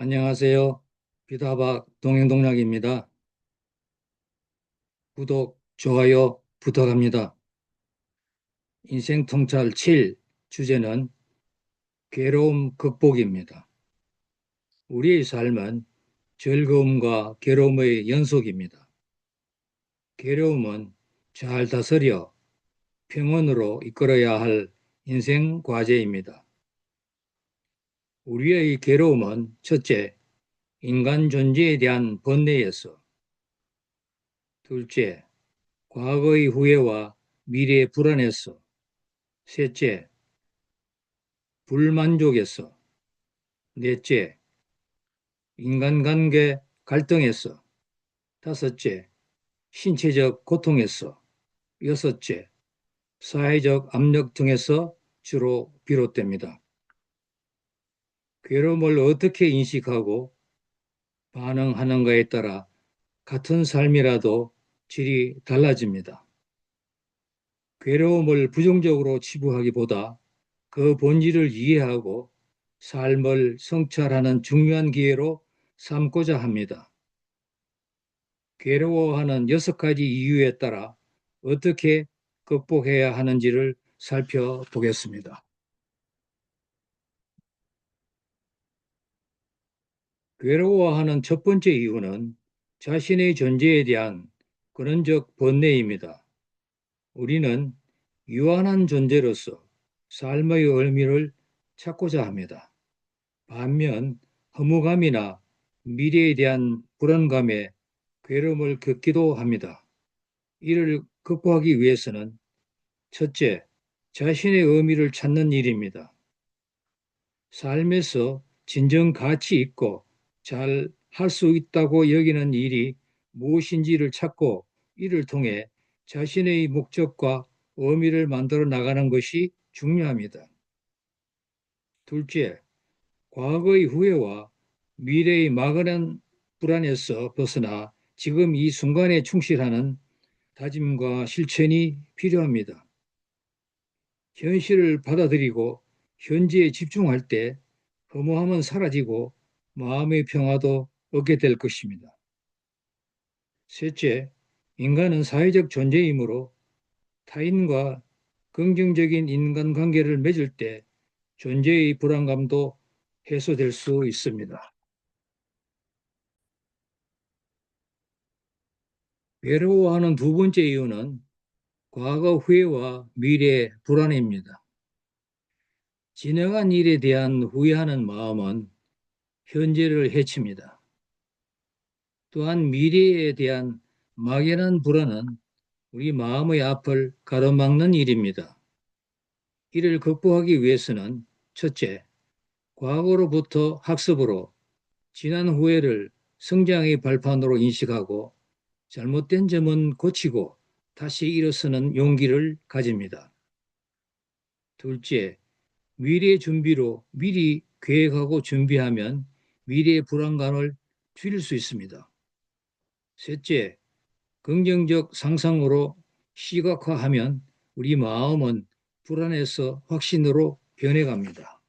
안녕하세요. 비다박 동행동락입니다. 구독, 좋아요 부탁합니다. 인생 통찰 7 주제는 괴로움 극복입니다. 우리의 삶은 즐거움과 괴로움의 연속입니다. 괴로움은 잘 다스려 평온으로 이끌어야 할 인생 과제입니다. 우리의 괴로움은 첫째, 인간 존재에 대한 번뇌에서, 둘째, 과거의 후회와 미래의 불안에서, 셋째, 불만족에서, 넷째, 인간관계 갈등에서, 다섯째, 신체적 고통에서, 여섯째, 사회적 압력 등에서 주로 비롯됩니다. 괴로움을 어떻게 인식하고 반응하는가에 따라 같은 삶이라도 질이 달라집니다. 괴로움을 부정적으로 치부하기보다 그 본질을 이해하고 삶을 성찰하는 중요한 기회로 삼고자 합니다. 괴로워하는 6가지 이유에 따라 어떻게 극복해야 하는지를 살펴보겠습니다. 괴로워하는 첫 번째 이유는 자신의 존재에 대한 근원적 번뇌입니다. 우리는 유한한 존재로서 삶의 의미를 찾고자 합니다. 반면 허무감이나 미래에 대한 불안감에 괴로움을 겪기도 합니다. 이를 극복하기 위해서는 첫째, 자신의 의미를 찾는 일입니다. 삶에서 진정 가치 있고 잘 할 수 있다고 여기는 일이 무엇인지를 찾고 이를 통해 자신의 목적과 의미를 만들어 나가는 것이 중요합니다. 둘째, 과거의 후회와 미래의 막연한 불안에서 벗어나 지금 이 순간에 충실하는 다짐과 실천이 필요합니다. 현실을 받아들이고 현재에 집중할 때 허무함은 사라지고 마음의 평화도 얻게 될 것입니다. 셋째, 인간은 사회적 존재이므로 타인과 긍정적인 인간관계를 맺을 때 존재의 불안감도 해소될 수 있습니다. 괴로워하는 두 번째 이유는 과거 후회와 미래 불안입니다. 지나간 일에 대한 후회하는 마음은 현재를 해칩니다. 또한 미래에 대한 막연한 불안은 우리 마음의 앞을 가로막는 일입니다. 이를 극복하기 위해서는 첫째, 과거로부터 학습으로 지난 후회를 성장의 발판으로 인식하고 잘못된 점은 고치고 다시 일어서는 용기를 가집니다. 둘째, 미래 준비로 미리 계획하고 준비하면 미래의 불안감을 줄일 수 있습니다. 셋째, 긍정적 상상으로 시각화하면 우리 마음은 불안에서 확신으로 변해갑니다.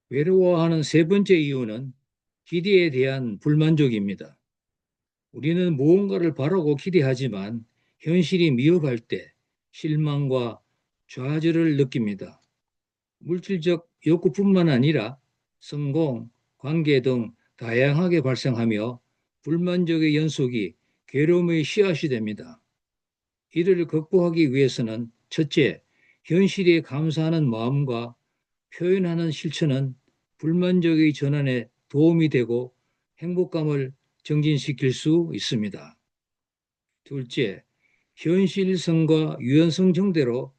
외로워하는 세 번째 이유는 기대에 대한 불만족입니다. 우리는 무언가를 바라고 기대하지만 현실이 미흡할 때 실망과 좌절을 느낍니다. 물질적 욕구뿐만 아니라 성공, 관계 등 다양하게 발생하며 불만족의 연속이 괴로움의 씨앗이 됩니다. 이를 극복하기 위해서는 첫째, 현실에 감사하는 마음과 표현하는 실천은 불만족의 전환에 도움이 되고 행복감을 정진시킬 수 있습니다. 둘째, 현실성과 유연성 정대로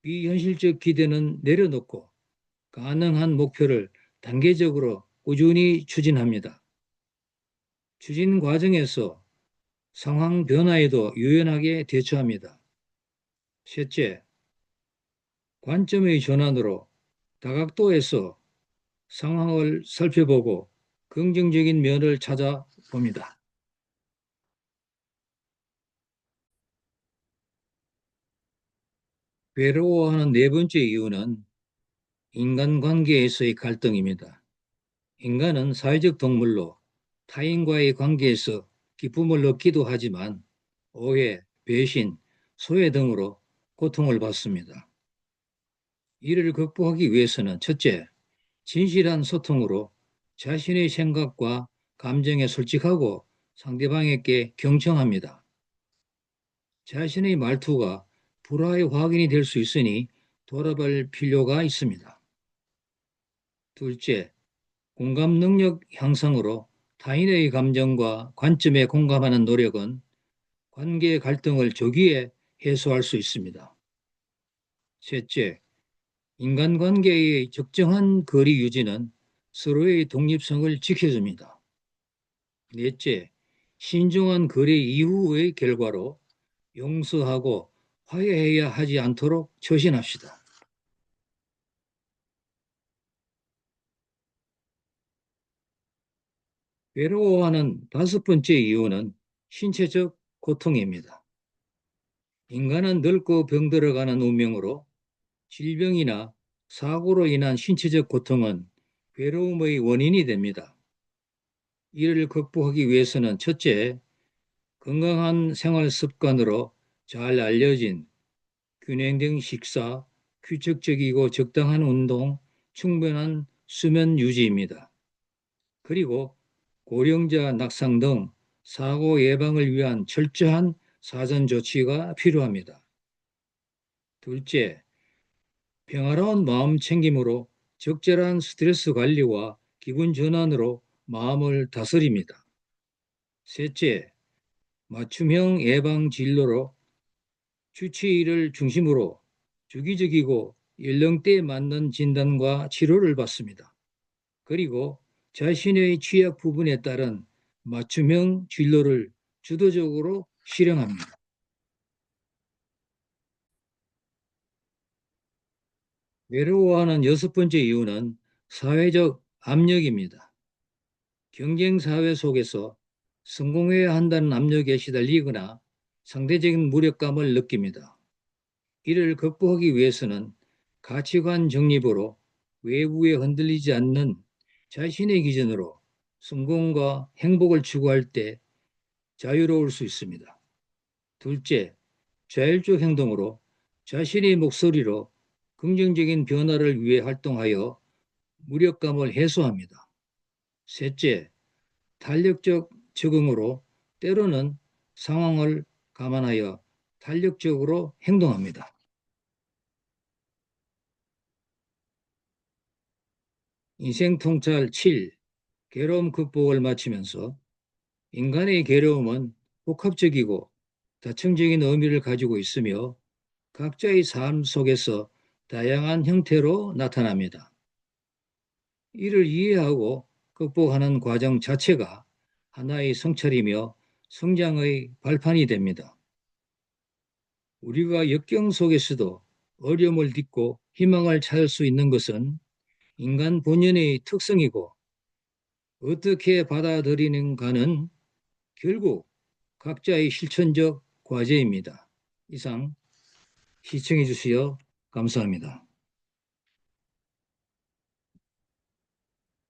비현실적 기대는 내려놓고 가능한 목표를 단계적으로 꾸준히 추진합니다. 추진 과정에서 상황 변화에도 유연하게 대처합니다. 셋째, 관점의 전환으로 다각도에서 상황을 살펴보고 긍정적인 면을 찾아봅니다. 괴로워하는 네 번째 이유는 인간관계에서의 갈등입니다. 인간은 사회적 동물로 타인과의 관계에서 기쁨을 얻기도 하지만 오해, 배신, 소외 등으로 고통을 받습니다. 이를 극복하기 위해서는 첫째, 진실한 소통으로 자신의 생각과 감정에 솔직하고 상대방에게 경청합니다. 자신의 말투가 불화의 확인이 될 수 있으니 돌아볼 필요가 있습니다. 둘째, 공감 능력 향상으로 타인의 감정과 관점에 공감하는 노력은 관계 갈등을 조기에 해소할 수 있습니다. 셋째, 인간관계의 적정한 거리 유지는 서로의 독립성을 지켜줍니다. 넷째, 신중한 거래 이후의 결과로 용서하고 화해해야 하지 않도록 처신합시다. 괴로워하는 다섯 번째 이유는 신체적 고통입니다. 인간은 늙고 병들어가는 운명으로 질병이나 사고로 인한 신체적 고통은 괴로움의 원인이 됩니다. 이를 극복하기 위해서는 첫째, 건강한 생활 습관으로 잘 알려진 균형된 식사, 규칙적이고 적당한 운동, 충분한 수면 유지입니다. 그리고 고령자 낙상 등 사고 예방을 위한 철저한 사전 조치가 필요합니다. 둘째, 평화로운 마음 챙김으로 적절한 스트레스 관리와 기분 전환으로 마음을 다스립니다. 셋째, 맞춤형 예방 진료로 주치의를 중심으로 주기적이고 연령대에 맞는 진단과 치료를 받습니다. 그리고 자신의 취약 부분에 따른 맞춤형 진료를 주도적으로 실행합니다. 외로워하는 여섯 번째 이유는 사회적 압력입니다. 경쟁 사회 속에서 성공해야 한다는 압력에 시달리거나 상대적인 무력감을 느낍니다. 이를 극복하기 위해서는 가치관 정립으로 외부에 흔들리지 않는 자신의 기준으로 성공과 행복을 추구할 때 자유로울 수 있습니다. 둘째, 자율적 행동으로 자신의 목소리로 긍정적인 변화를 위해 활동하여 무력감을 해소합니다. 셋째, 탄력적 적응으로 때로는 상황을 감안하여 탄력적으로 행동합니다. 인생 통찰 7. 괴로움 극복을 마치면서 인간의 괴로움은 복합적이고 다층적인 의미를 가지고 있으며 각자의 삶 속에서 다양한 형태로 나타납니다. 이를 이해하고 극복하는 과정 자체가 하나의 성찰이며 성장의 발판이 됩니다. 우리가 역경 속에서도 어려움을 딛고 희망을 찾을 수 있는 것은 인간 본연의 특성이고 어떻게 받아들이는가는 결국 각자의 실천적 과제입니다. 이상 시청해 주시어 감사합니다.